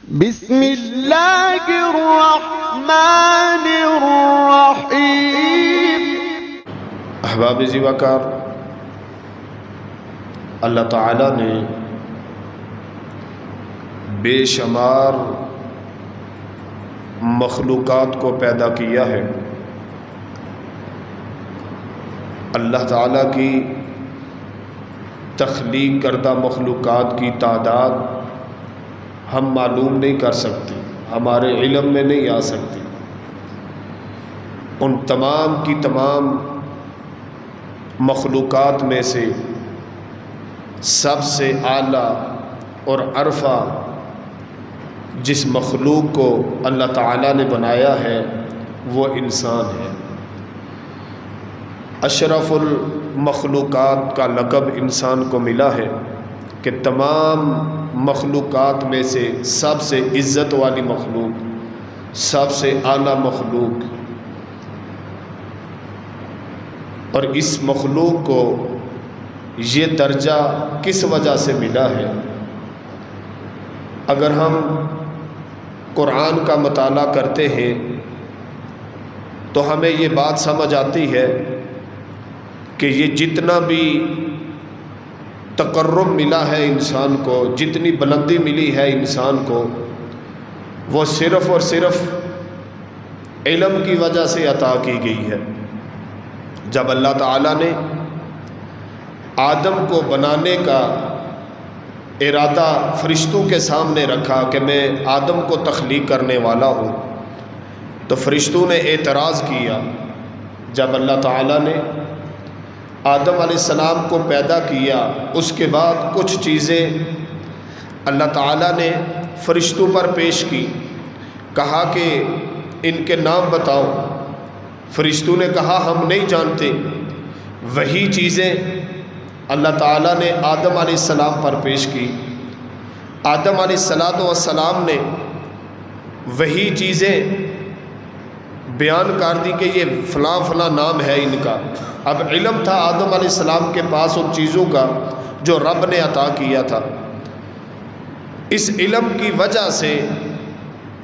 بسم اللہ الرحمن الرحیم۔ احباب ذی وقار، اللہ تعالیٰ نے بے شمار مخلوقات کو پیدا کیا ہے۔ اللہ تعالیٰ کی تخلیق کردہ مخلوقات کی تعداد ہم معلوم نہیں کر سکتے، ہمارے علم میں نہیں آ سکتی۔ ان تمام کی تمام مخلوقات میں سے سب سے اعلیٰ اور ارفع جس مخلوق کو اللہ تعالیٰ نے بنایا ہے وہ انسان ہے۔ اشرف المخلوقات کا لقب انسان کو ملا ہے کہ تمام مخلوقات میں سے سب سے عزت والی مخلوق، سب سے اعلیٰ مخلوق، اور اس مخلوق کو یہ درجہ کس وجہ سے ملا ہے؟ اگر ہم قرآن کا مطالعہ کرتے ہیں تو ہمیں یہ بات سمجھ آتی ہے کہ یہ جتنا بھی تقرب ملا ہے انسان کو، جتنی بلندی ملی ہے انسان کو، وہ صرف اور صرف علم کی وجہ سے عطا کی گئی ہے۔ جب اللہ تعالیٰ نے آدم کو بنانے کا ارادہ فرشتوں کے سامنے رکھا کہ میں آدم کو تخلیق کرنے والا ہوں، تو فرشتوں نے اعتراض کیا۔ جب اللہ تعالیٰ نے آدم علیہ السلام کو پیدا کیا، اس کے بعد کچھ چیزیں اللہ تعالیٰ نے فرشتوں پر پیش کی، کہا کہ ان کے نام بتاؤ۔ فرشتوں نے کہا ہم نہیں جانتے۔ وہی چیزیں اللہ تعالیٰ نے آدم علیہ السلام پر پیش کی۔ آدم علیہ السلام نے وہی چیزیں بیان کر دی کہ یہ فلاں فلاں نام ہے ان کا۔ اب علم تھا آدم علیہ السلام کے پاس ان چیزوں کا جو رب نے عطا کیا تھا۔ اس علم کی وجہ سے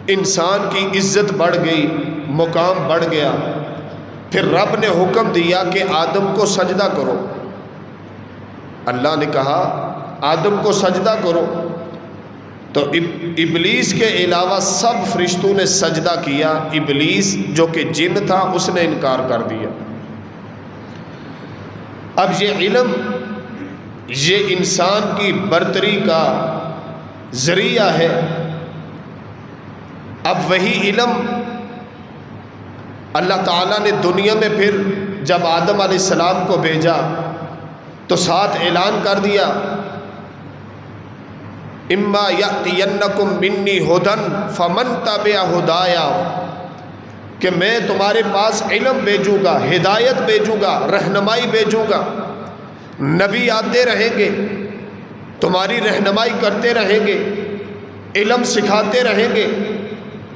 انسان کی عزت بڑھ گئی، مقام بڑھ گیا۔ پھر رب نے حکم دیا کہ آدم کو سجدہ کرو۔ اللہ نے کہا آدم کو سجدہ کرو، تو ابلیس کے علاوہ سب فرشتوں نے سجدہ کیا۔ ابلیس جو کہ جن تھا اس نے انکار کر دیا۔ اب یہ علم، یہ انسان کی برتری کا ذریعہ ہے۔ اب وہی علم اللہ تعالیٰ نے دنیا میں پھر جب آدم علیہ السلام کو بھیجا تو ساتھ اعلان کر دیا، اما یأتینکم منی ھدی فمن تبع ھدایا، کہ میں تمہارے پاس علم بھیجوں گا، ہدایت بھیجوں گا، رہنمائی بھیجوں گا۔ نبی آتے رہیں گے، تمہاری رہنمائی کرتے رہیں گے، علم سکھاتے رہیں گے،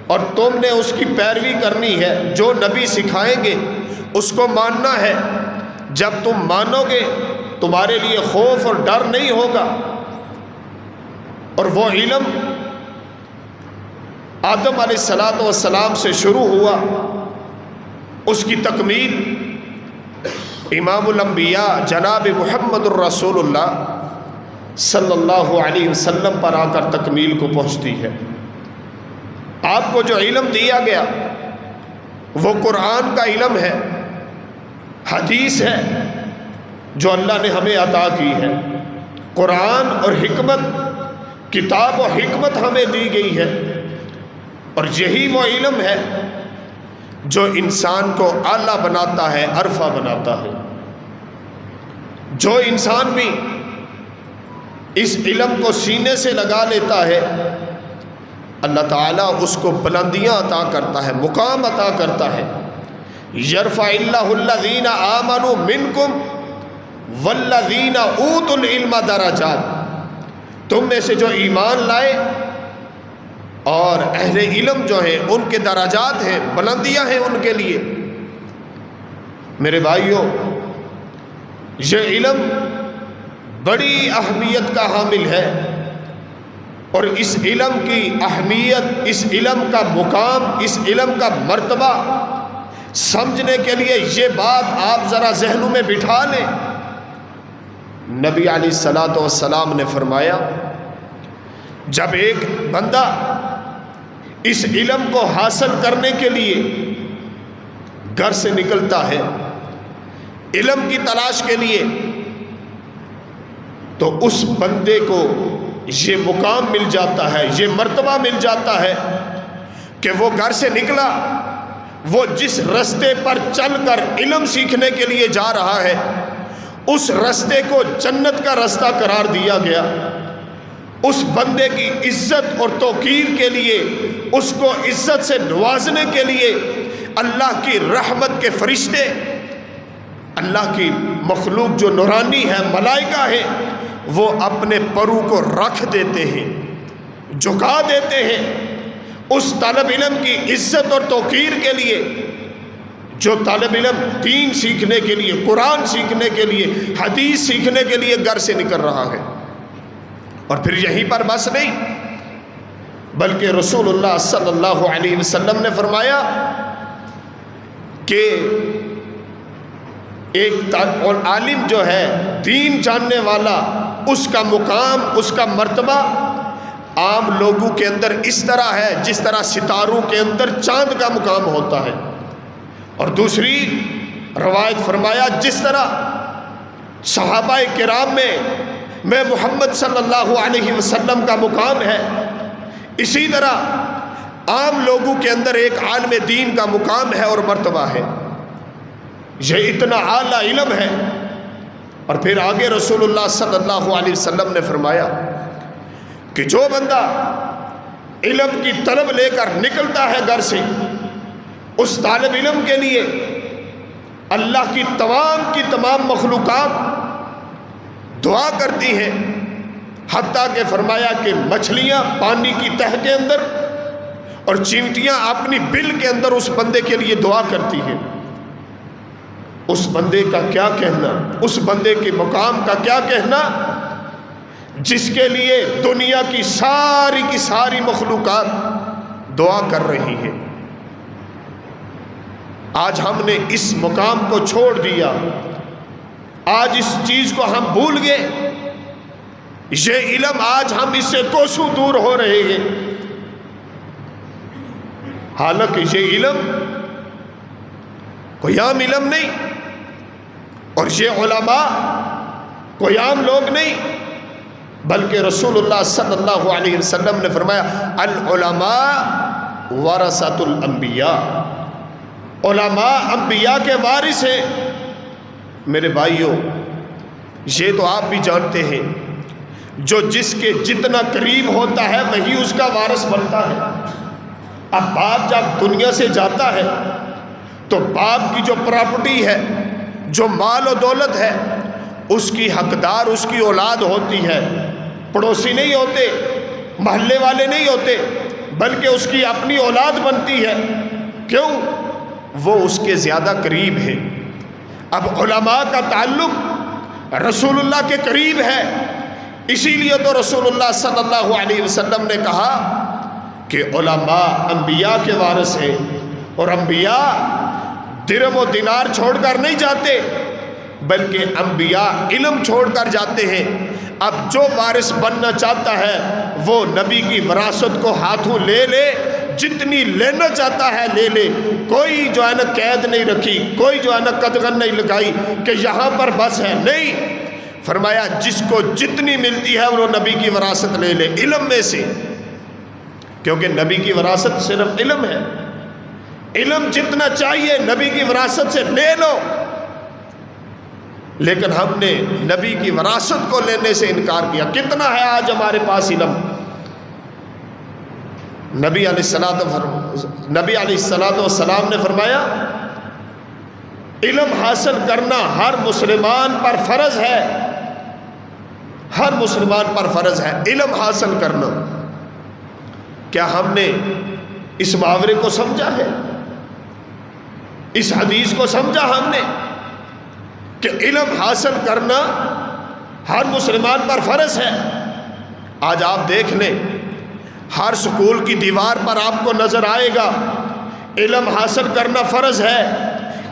اور تم نے اس کی پیروی کرنی ہے۔ جو نبی سکھائیں گے اس کو ماننا ہے۔ جب تم مانو گے تمہارے لیے خوف اور ڈر نہیں ہوگا۔ اور وہ علم آدم علیہ السلام سے شروع ہوا، اس کی تکمیل امام الانبیاء جناب محمد الرسول اللہ صلی اللہ علیہ وسلم پر آ کر تکمیل کو پہنچتی ہے۔ آپ کو جو علم دیا گیا وہ قرآن کا علم ہے، حدیث ہے جو اللہ نے ہمیں عطا کی ہے۔ قرآن اور حکمت، کتاب و حکمت ہمیں دی گئی ہے، اور یہی وہ علم ہے جو انسان کو اعلیٰ بناتا ہے، عرفہ بناتا ہے۔ جو انسان بھی اس علم کو سینے سے لگا لیتا ہے، اللہ تعالیٰ اس کو بلندیاں عطا کرتا ہے، مقام عطا کرتا ہے۔ یرفع اللہ الذین آمنوا منکم والذین اوتوا العلم درجات، تم میں سے جو ایمان لائے اور اہل علم جو ہیں ان کے درجات ہیں، بلندیاں ہیں ان کے لیے۔ میرے بھائیوں، یہ علم بڑی اہمیت کا حامل ہے، اور اس علم کی اہمیت، اس علم کا مقام، اس علم کا مرتبہ سمجھنے کے لیے یہ بات آپ ذرا ذہنوں میں بٹھا لیں۔ نبی علیہ الصلوۃ والسلام نے فرمایا جب ایک بندہ اس علم کو حاصل کرنے کے لیے گھر سے نکلتا ہے علم کی تلاش کے لیے، تو اس بندے کو یہ مقام مل جاتا ہے، یہ مرتبہ مل جاتا ہے کہ وہ گھر سے نکلا، وہ جس رستے پر چل کر علم سیکھنے کے لیے جا رہا ہے اس رستے کو جنت کا رستہ قرار دیا گیا۔ اس بندے کی عزت اور توقیر کے لیے، اس کو عزت سے نوازنے کے لیے اللہ کی رحمت کے فرشتے، اللہ کی مخلوق جو نورانی ہے، ملائکہ ہے، وہ اپنے پرو کو رکھ دیتے ہیں، جھکا دیتے ہیں اس طالب علم کی عزت اور توقیر کے لیے جو طالب علم دین سیکھنے کے لیے، قرآن سیکھنے کے لیے، حدیث سیکھنے کے لیے گھر سے نکل رہا ہے۔ اور پھر یہیں پر بس نہیں، بلکہ رسول اللہ صلی اللہ علیہ وسلم نے فرمایا کہ ایک عالم جو ہے، دین جاننے والا، اس کا مقام، اس کا مرتبہ عام لوگوں کے اندر اس طرح ہے جس طرح ستاروں کے اندر چاند کا مقام ہوتا ہے۔ اور دوسری روایت فرمایا جس طرح صحابہ کرام میں محمد صلی اللہ علیہ وسلم کا مقام ہے، اسی طرح عام لوگوں کے اندر ایک عالم دین کا مقام ہے اور مرتبہ ہے۔ یہ اتنا اعلیٰ علم ہے۔ اور پھر آگے رسول اللہ صلی اللہ علیہ وسلم نے فرمایا کہ جو بندہ علم کی طلب لے کر نکلتا ہے گھر سے، اس طالب علم کے لیے اللہ کی تمام مخلوقات دعا کرتی ہیں، حتیٰ کہ فرمایا کہ مچھلیاں پانی کی تہ کے اندر اور چیونٹیاں اپنی بل کے اندر اس بندے کے لیے دعا کرتی ہیں۔ اس بندے کا کیا کہنا، اس بندے کے مقام کا کیا کہنا جس کے لیے دنیا کی ساری مخلوقات دعا کر رہی ہے۔ آج ہم نے اس مقام کو چھوڑ دیا، آج اس چیز کو ہم بھول گئے، یہ علم آج ہم اس سے کوسوں دور ہو رہے ہیں۔ حالانکہ یہ علم کوئی عام علم نہیں، اور یہ علماء کوئی عام لوگ نہیں، بلکہ رسول اللہ صلی اللہ علیہ وسلم نے فرمایا العلماء ورثۃ الانبیاء، علماء انبیاء کے وارث ہیں۔ میرے بھائیوں، یہ تو آپ بھی جانتے ہیں، جو جس کے جتنا قریب ہوتا ہے وہی اس کا وارث بنتا ہے۔ اب باپ جب دنیا سے جاتا ہے تو باپ کی جو پراپرٹی ہے، جو مال و دولت ہے، اس کی حقدار اس کی اولاد ہوتی ہے، پڑوسی نہیں ہوتے، محلے والے نہیں ہوتے، بلکہ اس کی اپنی اولاد بنتی ہے۔ کیوں؟ وہ اس کے زیادہ قریب ہے۔ اب علماء کا تعلق رسول اللہ کے قریب ہے، اسی لیے تو رسول اللہ صلی اللہ علیہ وسلم نے کہا کہ علماء انبیاء کے وارث ہیں، اور انبیاء درہم و دینار چھوڑ کر نہیں جاتے، بلکہ انبیاء علم چھوڑ کر جاتے ہیں۔ اب جو وارث بننا چاہتا ہے وہ نبی کی وراثت کو ہاتھوں لے لے، جتنی لینا چاہتا ہے لے لے، کوئی جو ہے نا قید نہیں رکھی، کوئی جو ہے نا قدغن نہیں لگائی کہ یہاں پر بس ہے، نہیں، فرمایا جس کو جتنی ملتی ہے وہ نبی کی وراثت لے لے علم میں سے، کیونکہ نبی کی وراثت صرف علم ہے۔ علم جتنا چاہیے نبی کی وراثت سے لے لو، لیکن ہم نے نبی کی وراثت کو لینے سے انکار کیا۔ کتنا ہے آج ہمارے پاس علم؟ نبی علیہ الصلوۃ والسلام نے فرمایا علم حاصل کرنا ہر مسلمان پر فرض ہے، ہر مسلمان پر فرض ہے علم حاصل کرنا۔ کیا ہم نے اس محاورے کو سمجھا ہے؟ اس حدیث کو سمجھا ہم نے کہ علم حاصل کرنا ہر مسلمان پر فرض ہے؟ آج آپ دیکھ لیں ہر سکول کی دیوار پر آپ کو نظر آئے گا علم حاصل کرنا فرض ہے،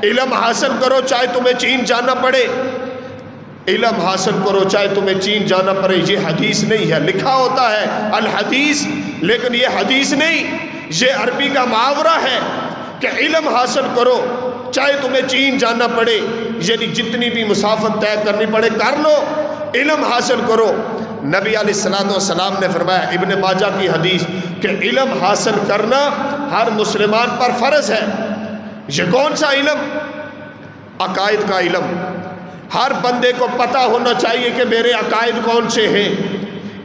علم حاصل کرو چاہے تمہیں چین جانا پڑے، علم حاصل کرو چاہے تمہیں چین جانا پڑے۔ یہ حدیث نہیں ہے، لکھا ہوتا ہے الحدیث، لیکن یہ حدیث نہیں، یہ عربی کا محاورہ ہے کہ علم حاصل کرو چاہے تمہیں چین جانا پڑے، یعنی جتنی بھی مسافت طے کرنی پڑے کر لو، علم حاصل کرو۔ نبی علیہ السلام نے فرمایا، ابن ماجہ کی حدیث، کہ علم حاصل کرنا ہر مسلمان پر فرض ہے۔ یہ کون سا علم؟ عقائد کا علم۔ ہر بندے کو پتہ ہونا چاہیے کہ میرے عقائد کون سے ہیں،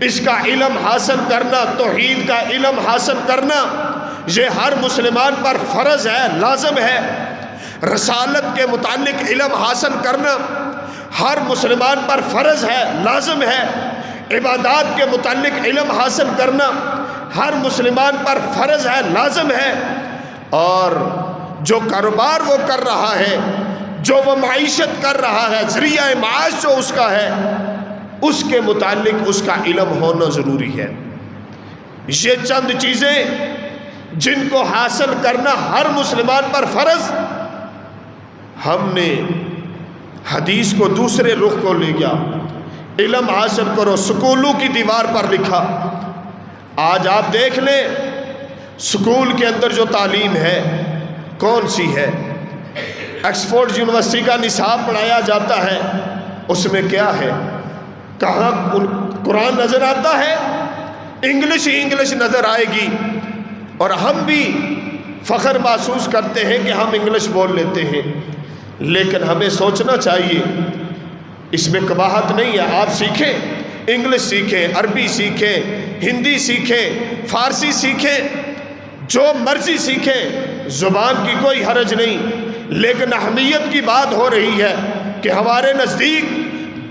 اس کا علم حاصل کرنا، توحید کا علم حاصل کرنا، یہ ہر مسلمان پر فرض ہے، لازم ہے۔ رسالت کے متعلق علم حاصل کرنا ہر مسلمان پر فرض ہے، لازم ہے۔ عبادات کے متعلق علم حاصل کرنا ہر مسلمان پر فرض ہے، لازم ہے۔ اور جو کاروبار وہ کر رہا ہے، جو وہ معیشت کر رہا ہے، ذریعہ معاش جو اس کا ہے، اس کے متعلق اس کا علم ہونا ضروری ہے۔ یہ چند چیزیں جن کو حاصل کرنا ہر مسلمان پر فرض۔ ہم نے حدیث کو دوسرے رخ کو لے گیا، علم حاصل کرو، سکولوں کی دیوار پر لکھا۔ آج آپ دیکھ لیں سکول کے اندر جو تعلیم ہے کون سی ہے؟ آکسفورڈ یونیورسٹی کا نصاب پڑھایا جاتا ہے، اس میں کیا ہے؟ کہاں قرآن نظر آتا ہے؟ انگلش ہی انگلش نظر آئے گی، اور ہم بھی فخر محسوس کرتے ہیں کہ ہم انگلش بول لیتے ہیں، لیکن ہمیں سوچنا چاہیے اس میں قباحت نہیں ہے۔ آپ سیکھیں، انگلش سیکھیں، عربی سیکھیں، ہندی سیکھیں، فارسی سیکھیں، جو مرضی سیکھیں، زبان کی کوئی حرج نہیں، لیکن اہمیت کی بات ہو رہی ہے کہ ہمارے نزدیک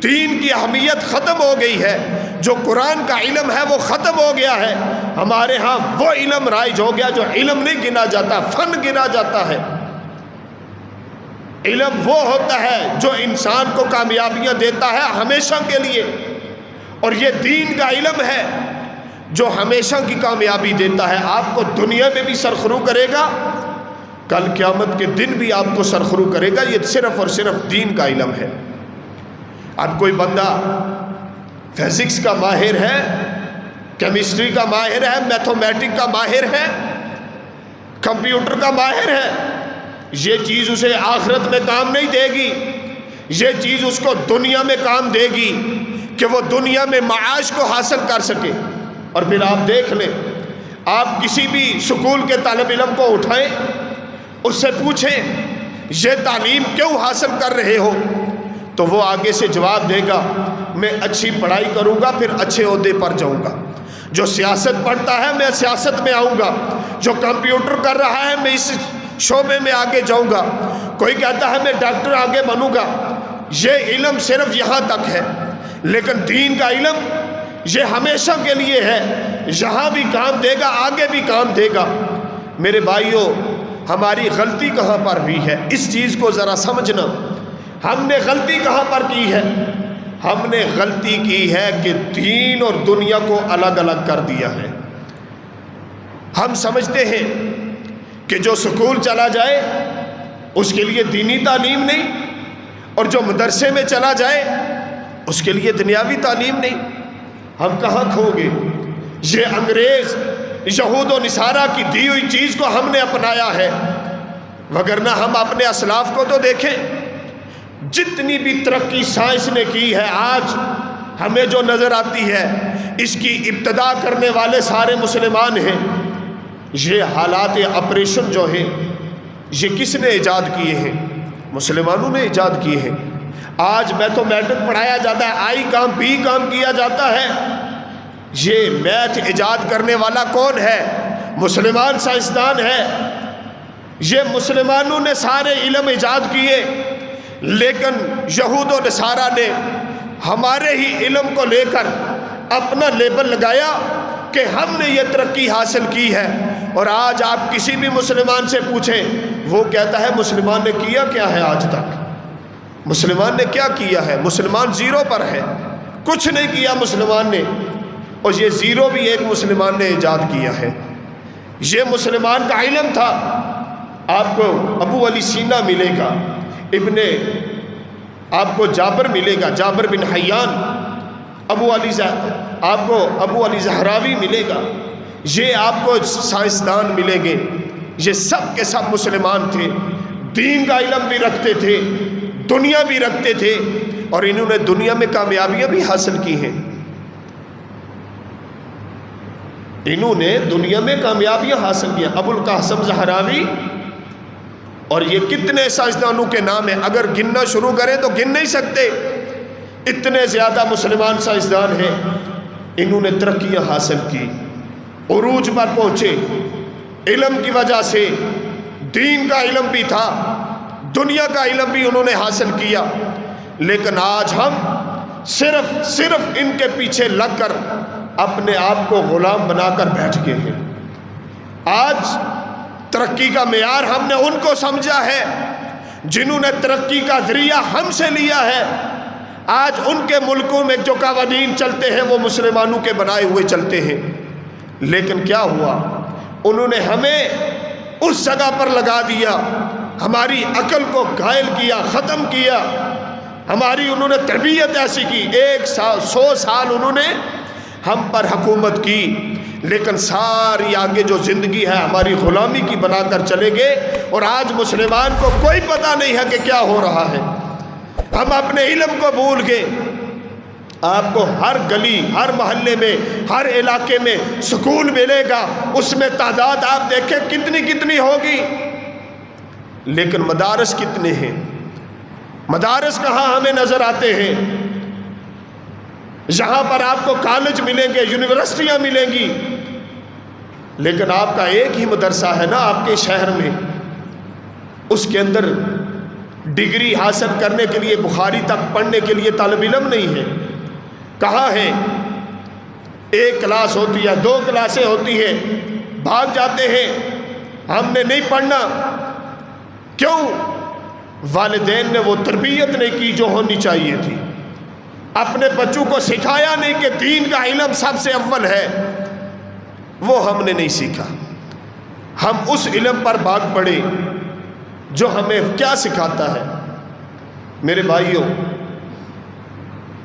دین کی اہمیت ختم ہو گئی ہے، جو قرآن کا علم ہے وہ ختم ہو گیا ہے۔ ہمارے ہاں وہ علم رائج ہو گیا جو علم نہیں گنا جاتا، فن گنا جاتا ہے۔ علم وہ ہوتا ہے جو انسان کو کامیابیاں دیتا ہے ہمیشہ کے لیے، اور یہ دین کا علم ہے جو ہمیشہ کی کامیابی دیتا ہے، آپ کو دنیا میں بھی سرخرو کرے گا، کل قیامت کے دن بھی آپ کو سرخرو کرے گا۔ یہ صرف اور صرف دین کا علم ہے۔ اب کوئی بندہ فزکس کا ماہر ہے، کیمسٹری کا ماہر ہے، میتھمیٹک کا ماہر ہے، کمپیوٹر کا ماہر ہے، یہ چیز اسے آخرت میں کام نہیں دے گی، یہ چیز اس کو دنیا میں کام دے گی کہ وہ دنیا میں معاش کو حاصل کر سکے۔ اور پھر آپ دیکھ لیں، آپ کسی بھی سکول کے طالب علم کو اٹھائیں، اس سے پوچھیں یہ تعلیم کیوں حاصل کر رہے ہو، تو وہ آگے سے جواب دے گا میں اچھی پڑھائی کروں گا پھر اچھے عہدے پر جاؤں گا، جو سیاست پڑھتا ہے میں سیاست میں آؤں گا، جو کمپیوٹر کر رہا ہے میں اس شعبے میں آگے جاؤں گا، کوئی کہتا ہے میں ڈاکٹر آگے بنوں گا۔ یہ علم صرف یہاں تک ہے، لیکن دین کا علم یہ ہمیشہ کے لیے ہے، یہاں بھی کام دے گا، آگے بھی کام دے گا۔ میرے بھائیوں، ہماری غلطی کہاں پر ہوئی ہے؟ اس چیز کو ذرا سمجھنا، ہم نے غلطی کہاں پر کی ہے؟ ہم نے غلطی کی ہے کہ دین اور دنیا کو الگ الگ کر دیا ہے۔ ہم سمجھتے ہیں کہ جو سکول چلا جائے اس کے لیے دینی تعلیم نہیں، اور جو مدرسے میں چلا جائے اس کے لیے دنیاوی تعلیم نہیں۔ ہم کہاں کھو گے؟ یہ انگریز یہود و نصارہ کی دی ہوئی چیز کو ہم نے اپنایا ہے، وگرنہ ہم اپنے اسلاف کو تو دیکھیں، جتنی بھی ترقی سائنس نے کی ہے آج ہمیں جو نظر آتی ہے اس کی ابتدا کرنے والے سارے مسلمان ہیں۔ یہ حالات آپریشن جو ہیں یہ کس نے ایجاد کیے ہیں؟ مسلمانوں نے ایجاد کیے ہیں۔ آج میتھمیٹک پڑھایا جاتا ہے، آئی کام بی کام کیا جاتا ہے، یہ میتھ ایجاد کرنے والا کون ہے؟ مسلمان سائنسدان ہے۔ یہ مسلمانوں نے سارے علم ایجاد کیے، لیکن یہود و نصارہ نے ہمارے ہی علم کو لے کر اپنا لیبل لگایا کہ ہم نے یہ ترقی حاصل کی ہے۔ اور آج آپ کسی بھی مسلمان سے پوچھیں، وہ کہتا ہے مسلمان نے کیا کیا ہے آج تک؟ مسلمان نے کیا کیا ہے؟ مسلمان زیرو پر ہے، کچھ نہیں کیا مسلمان نے۔ اور یہ زیرو بھی ایک مسلمان نے ایجاد کیا ہے۔ یہ مسلمان کا علم تھا۔ آپ کو ابو علی سینا ملے گا، آپ کو جابر ملے گا، جابر بن حیان، آپ کو ابو علی زہراوی ملے گا، یہ آپ کو سائنسدان ملیں گے۔ یہ سب کے سب مسلمان تھے، دین کا علم بھی رکھتے تھے، دنیا بھی رکھتے تھے، اور انہوں نے دنیا میں کامیابیاں بھی حاصل کی ہیں۔ انہوں نے دنیا میں کامیابیاں حاصل کیا۔ ابو القاسم زہراوی، اور یہ کتنے سائنسدانوں کے نام ہیں، اگر گننا شروع کریں تو گن نہیں سکتے، اتنے زیادہ مسلمان سائنسدان ہیں۔ انہوں نے ترقیاں حاصل کی، عروج پر پہنچے، علم کی وجہ سے۔ دین کا علم بھی تھا، دنیا کا علم بھی انہوں نے حاصل کیا، لیکن آج ہم صرف ان کے پیچھے لگ کر اپنے آپ کو غلام بنا کر بیٹھ گئے ہیں۔ آج ترقی کا معیار ہم نے ان کو سمجھا ہے جنہوں نے ترقی کا ذریعہ ہم سے لیا ہے۔ آج ان کے ملکوں میں جو قوانین چلتے ہیں وہ مسلمانوں کے بنائے ہوئے چلتے ہیں، لیکن کیا ہوا؟ انہوں نے ہمیں اس جگہ پر لگا دیا، ہماری عقل کو گھائل کیا، ختم کیا۔ ہماری انہوں نے تربیت ایسی کی، 100 سال انہوں نے ہم پر حکومت کی، لیکن ساری آگے جو زندگی ہے ہماری غلامی کی بنا کر چلے گئے، اور آج مسلمان کو کوئی پتہ نہیں ہے کہ کیا ہو رہا ہے۔ ہم اپنے علم کو بھول گئے۔ آپ کو ہر گلی، ہر محلے میں، ہر علاقے میں سکول ملے گا، اس میں تعداد آپ دیکھیں کتنی ہوگی، لیکن مدارس کتنے ہیں؟ مدارس کہاں ہمیں نظر آتے ہیں؟ یہاں پر آپ کو کالج ملیں گے، یونیورسٹیاں ملیں گی، لیکن آپ کا ایک ہی مدرسہ ہے نا آپ کے شہر میں، اس کے اندر ڈگری حاصل کرنے کے لیے، بخاری تک پڑھنے کے لیے طالب علم نہیں ہے۔ کہاں ہے؟ 1 کلاس ہوتی ہے، 2 کلاسیں ہوتی ہیں، بھاگ جاتے ہیں، ہم نے نہیں پڑھنا۔ کیوں؟ والدین نے وہ تربیت نہیں کی جو ہونی چاہیے تھی، اپنے بچوں کو سکھایا نہیں کہ دین کا علم سب سے اول ہے، وہ ہم نے نہیں سیکھا۔ ہم اس علم پر بھاگ پڑے جو ہمیں کیا سکھاتا ہے۔ میرے بھائیوں،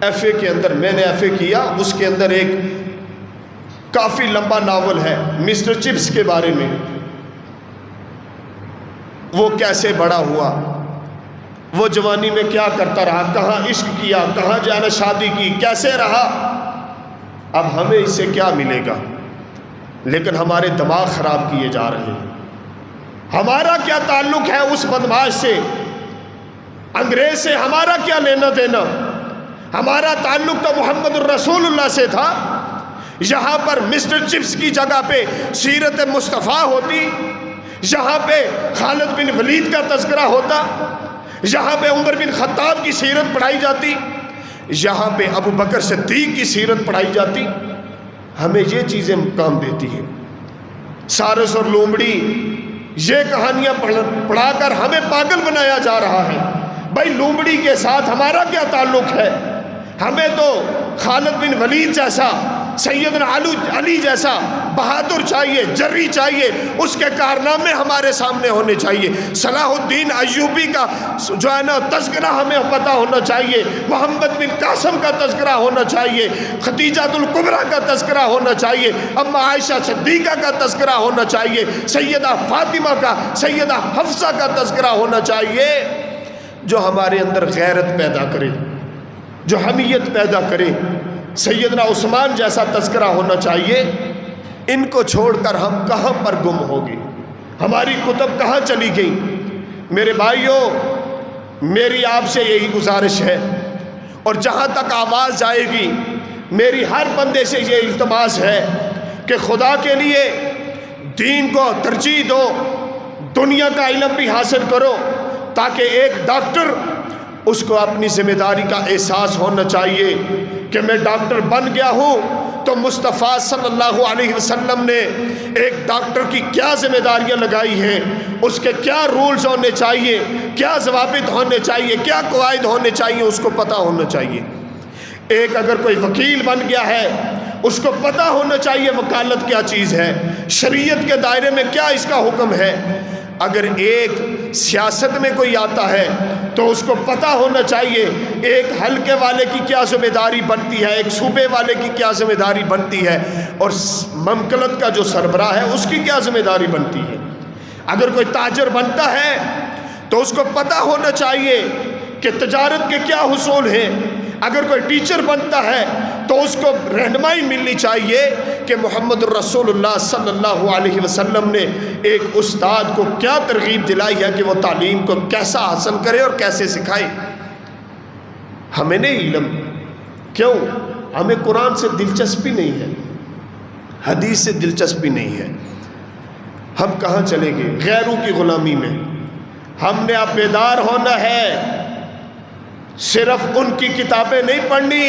ایف اے کے اندر، میں نے ایف اے کیا، اس کے اندر ایک کافی لمبا ناول ہے مسٹر چپس کے بارے میں، وہ کیسے بڑا ہوا، وہ جوانی میں کیا کرتا رہا، کہاں عشق کیا، کہاں جانا شادی کی، کیسے رہا۔ اب ہمیں اس سے کیا ملے گا؟ لیکن ہمارے دماغ خراب کیے جا رہے ہیں۔ ہمارا کیا تعلق ہے اس بدماش سے؟ انگریز سے ہمارا کیا لینا دینا؟ ہمارا تعلق تو محمد الرسول اللہ سے تھا۔ یہاں پر مسٹر چپس کی جگہ پہ سیرت مصطفیٰ ہوتی، یہاں پہ خالد بن ولید کا تذکرہ ہوتا، یہاں پہ عمر بن خطاب کی سیرت پڑھائی جاتی، یہاں پہ ابو بکر صدیق کی سیرت پڑھائی جاتی۔ ہمیں یہ چیزیں کام دیتی ہیں۔ سارس اور لومڑی، یہ کہانیاں پڑھا کر ہمیں پاگل بنایا جا رہا ہے۔ بھائی لومڑی کے ساتھ ہمارا کیا تعلق ہے؟ ہمیں تو خالد بن ولید جیسا، سیدنا علی جیسا بہادر چاہیے، جری چاہیے، اس کے کارنامے ہمارے سامنے ہونے چاہیے۔ صلاح الدین ایوبی کا جو ہے نا تذکرہ ہمیں پتہ ہونا چاہیے، محمد بن قاسم کا تذکرہ ہونا چاہیے، خدیجۃ الکبریٰ کا تذکرہ ہونا چاہیے، اما عائشہ صدیقہ کا تذکرہ ہونا چاہیے، سیدہ فاطمہ کا، سیدہ حفصہ کا تذکرہ ہونا چاہیے، جو ہمارے اندر غیرت پیدا کرے، جو حمیت پیدا کرے۔ سیدنا عثمان جیسا تذکرہ ہونا چاہیے۔ ان کو چھوڑ کر ہم کہاں پر گم ہو گئے؟ ہماری کتب کہاں چلی گئی؟ میرے بھائیوں، میری آپ سے یہی گزارش ہے، اور جہاں تک آواز جائے گی میری ہر بندے سے یہ التماس ہے کہ خدا کے لیے دین کو ترجیح دو، دنیا کا علم بھی حاصل کرو، تاکہ ایک ڈاکٹر اس کو اپنی ذمہ داری کا احساس ہونا چاہیے کہ میں ڈاکٹر بن گیا ہوں تو مصطفیٰ صلی اللہ علیہ وسلم نے ایک ڈاکٹر کی کیا ذمہ داریاں لگائی ہیں، اس کے کیا رولز ہونے چاہیے، کیا ضوابط ہونے چاہیے، کیا قواعد ہونے چاہیے، اس کو پتہ ہونا چاہیے۔ ایک اگر کوئی وکیل بن گیا ہے اس کو پتہ ہونا چاہیے وکالت کیا چیز ہے، شریعت کے دائرے میں کیا اس کا حکم ہے۔ اگر ایک سیاست میں کوئی آتا ہے تو اس کو پتہ ہونا چاہیے ایک حلقے والے کی کیا ذمہ داری بنتی ہے، ایک صوبے والے کی کیا ذمہ داری بنتی ہے، اور مملکت کا جو سربراہ ہے اس کی کیا ذمہ داری بنتی ہے۔ اگر کوئی تاجر بنتا ہے تو اس کو پتہ ہونا چاہیے کہ تجارت کے کیا حصول ہیں۔ اگر کوئی ٹیچر بنتا ہے تو اس کو رہنمائی ملنی چاہیے کہ محمد الرسول اللہ صلی اللہ علیہ وسلم نے ایک استاد کو کیا ترغیب دلائی ہے کہ وہ تعلیم کو کیسا حاصل کرے اور کیسے سکھائے۔ ہمیں نہیں علم، کیوں؟ ہمیں قرآن سے دلچسپی نہیں ہے، حدیث سے دلچسپی نہیں ہے۔ ہم کہاں چلیں گے؟ غیروں کی غلامی میں۔ ہم نے اب بیدار ہونا ہے، صرف ان کی کتابیں نہیں پڑھنی،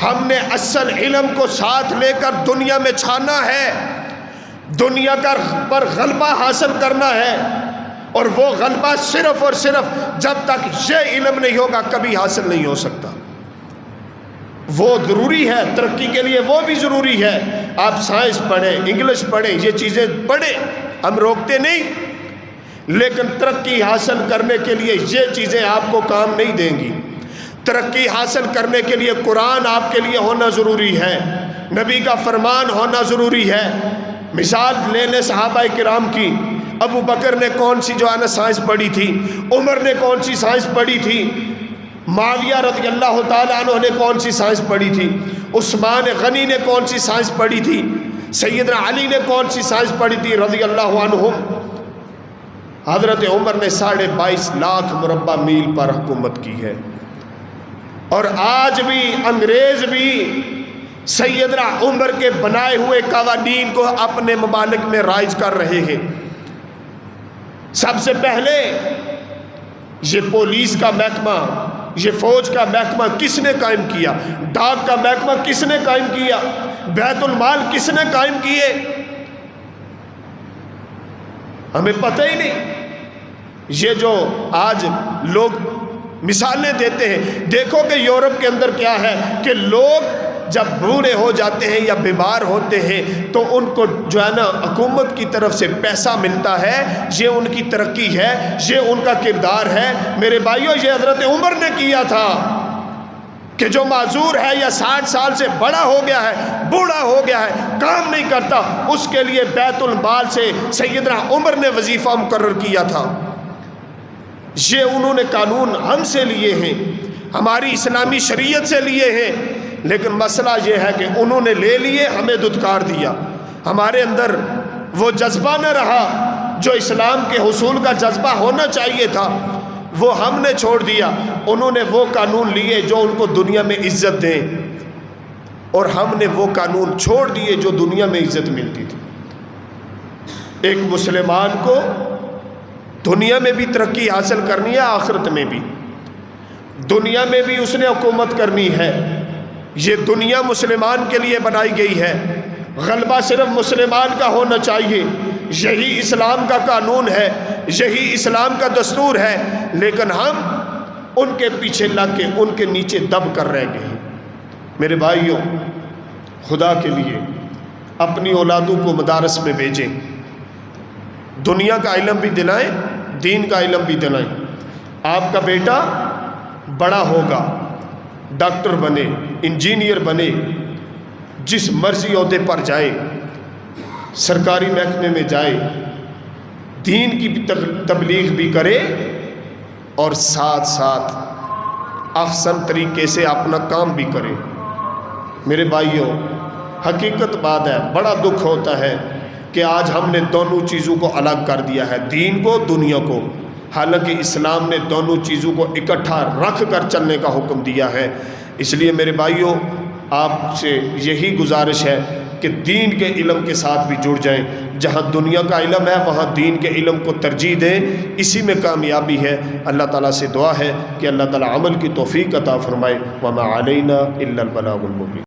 ہم نے اصل علم کو ساتھ لے کر دنیا میں چھانا ہے، دنیا پر غلبہ حاصل کرنا ہے، اور وہ غلبہ صرف اور صرف جب تک یہ علم نہیں ہوگا کبھی حاصل نہیں ہو سکتا۔ وہ ضروری ہے ترقی کے لیے، وہ بھی ضروری ہے۔ آپ سائنس پڑھیں، انگلش پڑھیں، یہ چیزیں پڑھیں، ہم روکتے نہیں، لیکن ترقی حاصل کرنے کے لیے یہ چیزیں آپ کو کام نہیں دیں گی۔ ترقی حاصل کرنے کے لیے قرآن آپ کے لیے ہونا ضروری ہے، نبی کا فرمان ہونا ضروری ہے۔ مثال لے لیں صحابہ کرام کی، ابو بکر نے کون سی جو ہے نا سائنس پڑھی تھی، عمر نے کون سی سائنس پڑھی تھی، معاویہ رضی اللہ تعالیٰ عنہ نے کون سی سائنس پڑھی تھی، عثمان غنی نے کون سی سائنس پڑھی تھی، سیدنا علی نے کون سی سائنس پڑھی تھی رضی اللہ عنہم۔ حضرت عمر نے 22.5 لاکھ مربع میل پر حکومت کی ہے، اور آج بھی انگریز بھی سیدنا عمر کے بنائے ہوئے قوانین کو اپنے ممالک میں رائج کر رہے ہیں۔ سب سے پہلے یہ پولیس کا محکمہ، یہ فوج کا محکمہ کس نے قائم کیا؟ ڈاک کا محکمہ کس نے قائم کیا؟ بیت المال کس نے قائم کیے؟ ہمیں پتہ ہی نہیں۔ یہ جو آج لوگ مثالیں دیتے ہیں، دیکھو کہ یورپ کے اندر کیا ہے کہ لوگ جب بوڑھے ہو جاتے ہیں یا بیمار ہوتے ہیں تو ان کو جو ہے نا حکومت کی طرف سے پیسہ ملتا ہے، یہ ان کی ترقی ہے، یہ ان کا کردار ہے۔ میرے بھائیوں، یہ حضرت عمر نے کیا تھا کہ جو معذور ہے یا 60 سال سے بڑا ہو گیا ہے، بوڑھا ہو گیا ہے، کام نہیں کرتا، اس کے لیے بیت المال سے سیدنا عمر نے وظیفہ مقرر کیا تھا۔ یہ انہوں نے قانون ہم سے لیے ہیں، ہماری اسلامی شریعت سے لیے ہیں، لیکن مسئلہ یہ ہے کہ انہوں نے لے لیے، ہمیں دھتکار دیا، ہمارے اندر وہ جذبہ نہ رہا جو اسلام کے حصول کا جذبہ ہونا چاہیے تھا، وہ ہم نے چھوڑ دیا۔ انہوں نے وہ قانون لیے جو ان کو دنیا میں عزت دیں، اور ہم نے وہ قانون چھوڑ دیے جو دنیا میں عزت ملتی تھی۔ ایک مسلمان کو دنیا میں بھی ترقی حاصل کرنی ہے، آخرت میں بھی۔ دنیا میں بھی اس نے حکومت کرنی ہے، یہ دنیا مسلمان کے لیے بنائی گئی ہے، غلبہ صرف مسلمان کا ہونا چاہیے، یہی اسلام کا قانون ہے، یہی اسلام کا دستور ہے، لیکن ہم ان کے پیچھے لگ کے ان کے نیچے دب کر رہ گئے ہیں۔ میرے بھائیوں، خدا کے لیے اپنی اولادوں کو مدارس میں بھیجیں، دنیا کا علم بھی دلائیں، دین کا علم بھی دلائیں۔ آپ کا بیٹا بڑا ہوگا، ڈاکٹر بنے، انجینئر بنے، جس مرضی عہدے پر جائے، سرکاری محکمے میں جائے، دین کی تبلیغ بھی کرے اور ساتھ ساتھ احسن طریقے سے اپنا کام بھی کرے۔ میرے بھائیوں، حقیقت بات ہے، بڑا دکھ ہوتا ہے کہ آج ہم نے دونوں چیزوں کو الگ کر دیا ہے، دین کو، دنیا کو، حالانکہ اسلام نے دونوں چیزوں کو اکٹھا رکھ کر چلنے کا حکم دیا ہے۔ اس لیے میرے بھائیوں، آپ سے یہی گزارش ہے کہ دین کے علم کے ساتھ بھی جڑ جائیں، جہاں دنیا کا علم ہے وہاں دین کے علم کو ترجیح دیں، اسی میں کامیابی ہے۔ اللہ تعالیٰ سے دعا ہے کہ اللہ تعالیٰ عمل کی توفیق عطا فرمائے۔ وما علینا الا البلاغ المبین۔